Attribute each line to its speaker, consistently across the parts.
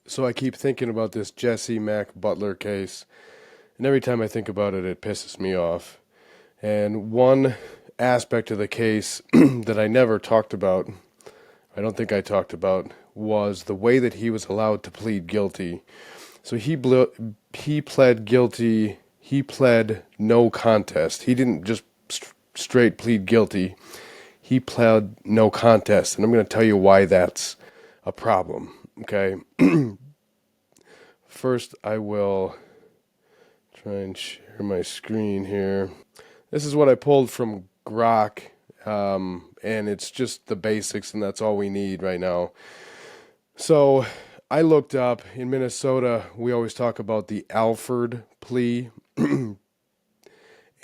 Speaker 1: So I keep thinking about this Jesse Mack Butler case, and every time I think about it, it pisses me off. And one aspect of the case that I never talked about, I don't think I talked about, was the way that he was allowed to plead guilty. So he pled guilty. He pled no contest. He didn't just straight plead guilty. He pled no contest, and I'm going to tell you why that's a problem. Okay. First, I will try and share my screen here. This is what I pulled from Grok, and it's just the basics, and that's all we need right now. So I looked up in Minnesota, we always talk about the Alford plea,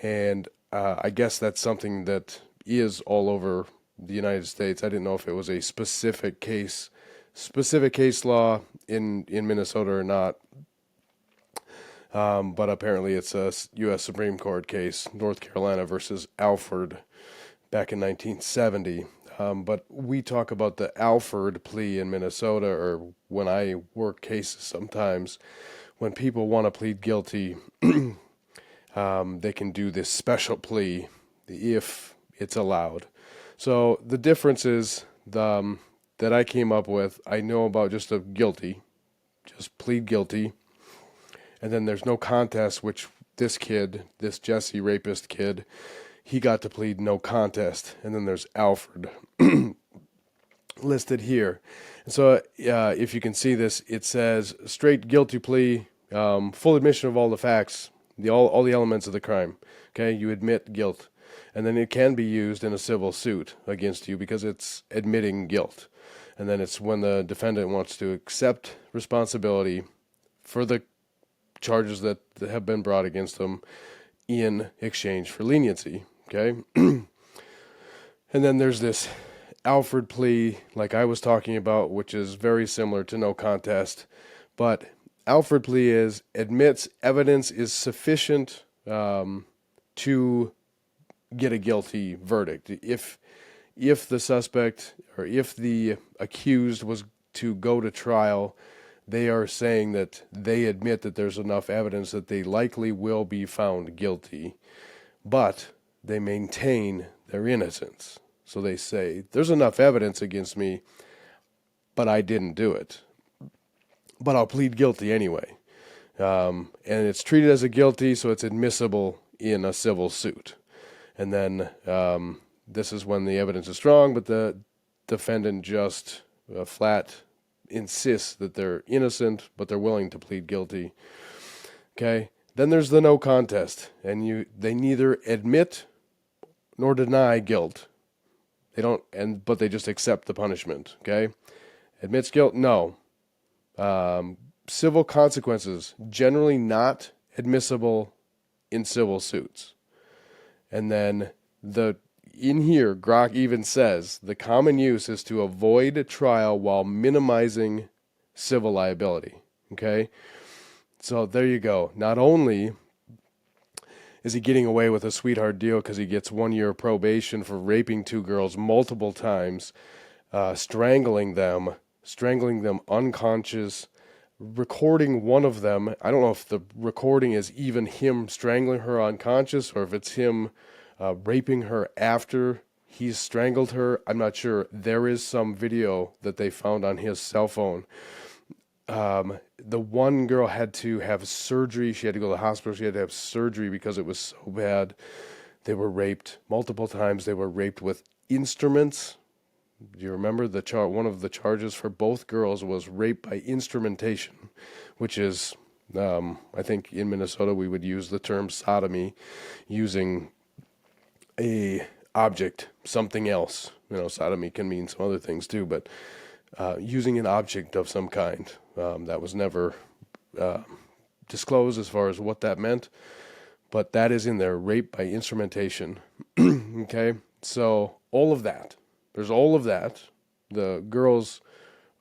Speaker 1: and I guess that's something that is all over the United States. I didn't know if it was a specific case law in Minnesota or not. But apparently it's a U.S. Supreme Court case, North Carolina versus Alford, back in 1970. But we talk about the Alford plea in Minnesota, or when I work cases sometimes, when people want to plead guilty, they can do this special plea if it's allowed. So the difference is that I came up with, I know about just a guilty, just plead guilty. And then there's no contest, which this Jesse rapist kid, he got to plead no contest. And then there's Alfred listed here. And so if you can see this, it says straight guilty plea, full admission of all the facts, all the elements of the crime. Okay, you admit guilt. And then it can be used in a civil suit against you because it's admitting guilt. And then it's when the defendant wants to accept responsibility for the charges that have been brought against them in exchange for leniency. Okay. And then there's this Alfred plea, like I was talking about, which is very similar to no contest. But Alfred plea admits evidence is sufficient to get a guilty verdict. If the suspect or if the accused was to go to trial, they are saying that they admit that there's enough evidence that they likely will be found guilty, but they maintain their innocence. So they say, there's enough evidence against me, but I didn't do it. But I'll plead guilty anyway. And it's treated as a guilty, so it's admissible in a civil suit. And then this is when the evidence is strong, but the defendant just flat insists that they're innocent, but they're willing to plead guilty. Okay. Then there's the no contest, and they neither admit nor deny guilt. But they just accept the punishment. Okay. Admits guilt? No. Civil consequences, generally not admissible in civil suits. And then in here, Grok even says the common use is to avoid trial while minimizing civil liability. Okay? So there you go. Not only is he getting away with a sweetheart deal because he gets 1 year probation for raping 2 girls multiple times, strangling them unconscious, recording one of them. I don't know if the recording is even him strangling her unconscious or if it's him raping her after he's strangled her. I'm not sure. There is some video that they found on his cell phone. The one girl had to have surgery. She had to go to the hospital. She had to have surgery because it was so bad. They were raped multiple times. They were raped with instruments. Do you remember one of the charges for both girls was rape by instrumentation, which is, I think in Minnesota we would use the term sodomy, using a object, something else. Sodomy can mean some other things too, but using an object of some kind. That was never disclosed as far as what that meant, but that is in there, rape by instrumentation. Okay, so all of that. There's all of that. The girls,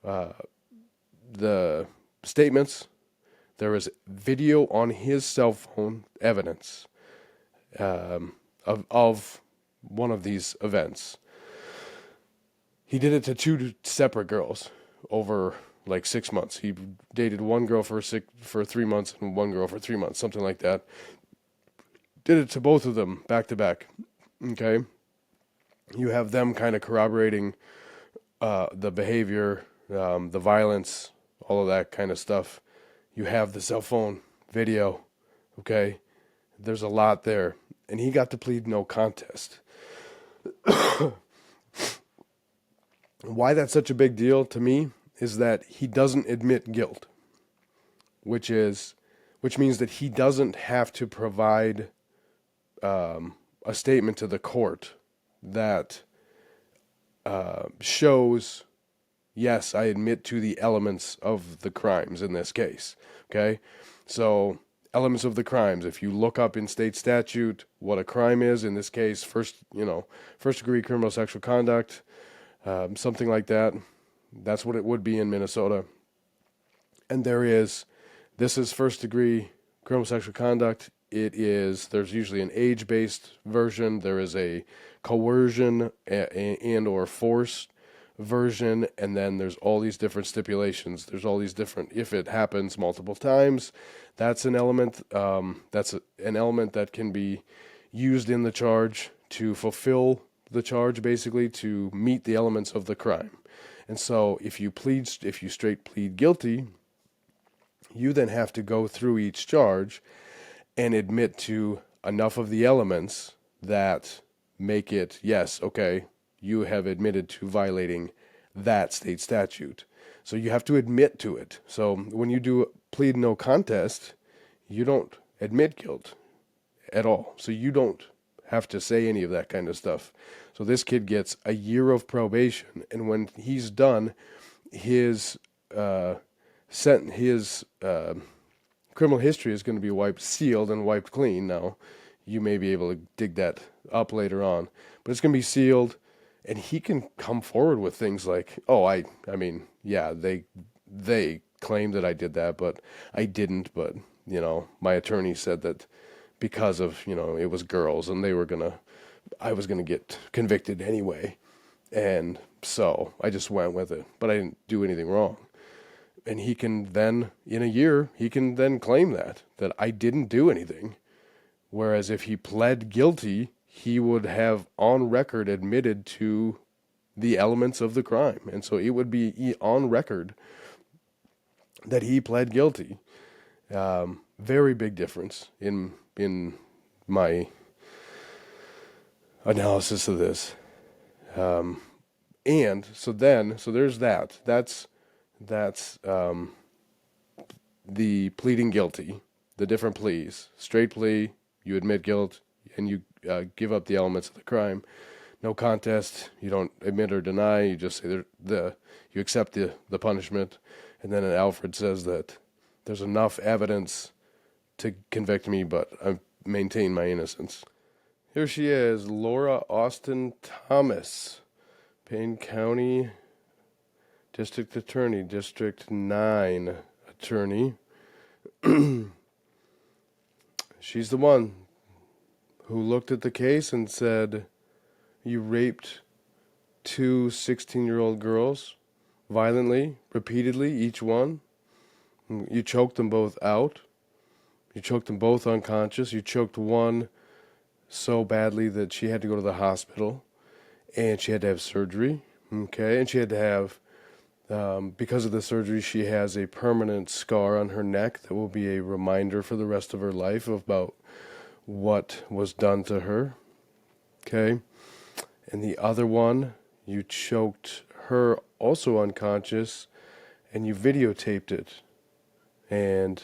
Speaker 1: the statements. There is video on his cell phone, evidence of one of these events. He did it to 2 separate girls over like 6 months. He dated one girl for 3 months and one girl for 3 months, something like that. Did it to both of them back to back. Okay, you have them kind of corroborating the behavior, the violence, all of that kind of stuff. You have the cell phone video. Okay, there's a lot there, and he got to plead no contest. Why that's such a big deal to me is that he doesn't admit guilt, which means that he doesn't have to provide a statement to the court that shows, yes, I admit to the elements of the crimes in this case. Okay, so elements of the crimes. If you look up in state statute what a crime is, in this case, first degree criminal sexual conduct. Something like that. That's what it would be in Minnesota. And this is first degree criminal sexual conduct. There's usually an age-based version. There is a coercion and or force version. And then there's all these different stipulations. There's all these different, if it happens multiple times, that's an element. That's an element that can be used in the charge to fulfill the charge, basically to meet the elements of the crime. And so if you straight plead guilty, you then have to go through each charge and admit to enough of the elements that make it, yes, okay, you have admitted to violating that state statute. So you have to admit to it. So when you do plead no contest, you don't admit guilt at all. So you don't have to say any of that kind of stuff. So this kid gets a year of probation, and when he's done, his criminal history is going to be sealed and wiped clean. Now, you may be able to dig that up later on, but it's going to be sealed, and he can come forward with things like, oh, I mean, yeah, they claim that I did that, but I didn't. But my attorney said that because of it was girls, and I was gonna get convicted anyway, and so I just went with it. But I didn't do anything wrong. And he can then, in a year, he can then claim that I didn't do anything. Whereas if he pled guilty, he would have on record admitted to the elements of the crime, and so it would be on record that he pled guilty. Very big difference in my analysis of this. And so there's that. That's the pleading guilty, the different pleas. Straight plea, you admit guilt, and you give up the elements of the crime. No contest, you don't admit or deny, you just say you accept the punishment. And then Alfred says that there's enough evidence to convict me, but I maintain my innocence. Here she is, Laura Austin Thomas, Payne County District Attorney, District 9 Attorney. She's the one who looked at the case and said, you raped two 16-year-old girls violently, repeatedly, each one. You choked them both out. You choked them both unconscious. You choked one so badly that she had to go to the hospital, and she had to have surgery. Okay, and she had to have, because of the surgery, she has a permanent scar on her neck that will be a reminder for the rest of her life about what was done to her. Okay, and the other one, you choked her also unconscious, and you videotaped it, and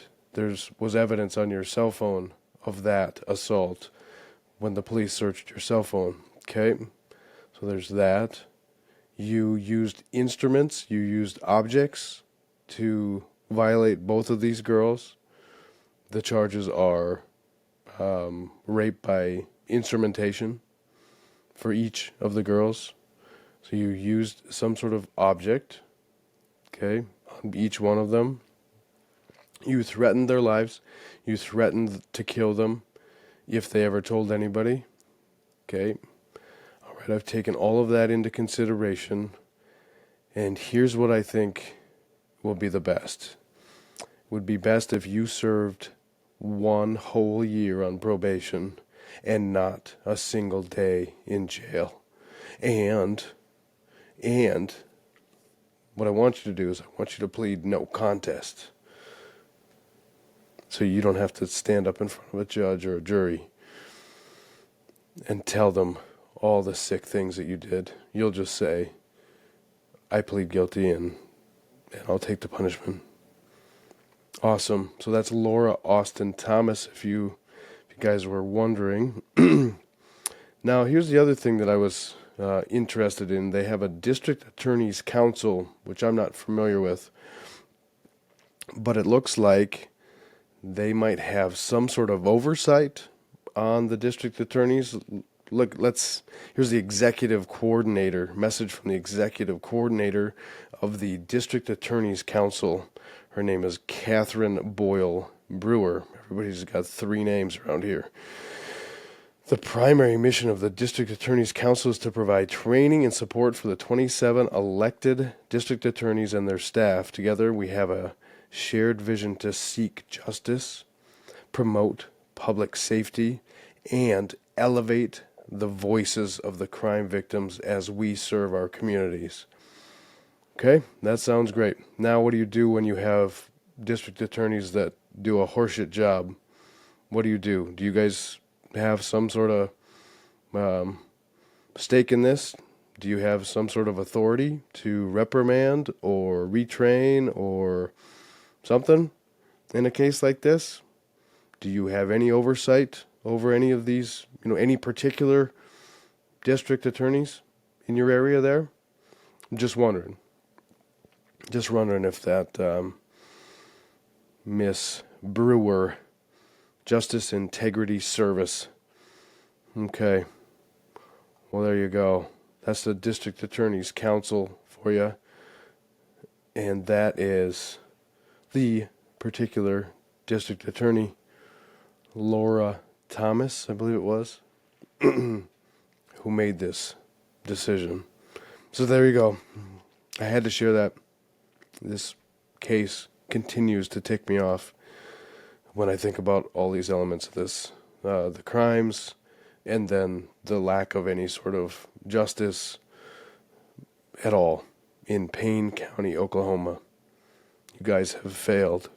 Speaker 1: was evidence on your cell phone of that assault when the police searched your cell phone. Okay, so there's that. You used instruments, you used objects to violate both of these girls. The charges are rape by instrumentation for each of the girls. So you used some sort of object, okay, on each one of them. You threatened their lives. You threatened to kill them if they ever told anybody. Okay. All right, I've taken all of that into consideration. And here's what I think will be the best. It would be best if you served 1 whole year on probation and not a single day in jail. And what I want you to do is I want you to plead no contest. So you don't have to stand up in front of a judge or a jury and tell them all the sick things that you did. You'll just say, I plead guilty and I'll take the punishment. Awesome. So that's Laura Austin Thomas, if you guys were wondering. Now, here's the other thing that I was interested in. They have a district attorney's council, which I'm not familiar with, but it looks like they might have some sort of oversight on the district attorneys. Look, here's the executive coordinator, message from the executive coordinator of the district attorney's council. Her name is Catherine Boyle Brewer. Everybody's got 3 names around here. The primary mission of the District Attorney's Council is to provide training and support for the 27 elected district attorneys and their staff. Together, we have a shared vision to seek justice, promote public safety, and elevate the voices of the crime victims as we serve our communities. Okay, that sounds great. Now, what do you do when you have district attorneys that do a horseshit job? What do? Do you guys have some sort of stake in this? Do you have some sort of authority to reprimand or retrain or something in a case like this? Do you have any oversight over any of these, any particular district attorneys in your area there? I'm just wondering if that Miss Brewer, Justice Integrity Service. Okay. Well, there you go. That's the District Attorney's Council for you. And that is the particular district attorney, Laura Thomas, I believe it was, who made this decision. So there you go. I had to share that. This case continues to tick me off when I think about all these elements of this, the crimes, and then the lack of any sort of justice at all in Payne County, Oklahoma. You guys have failed.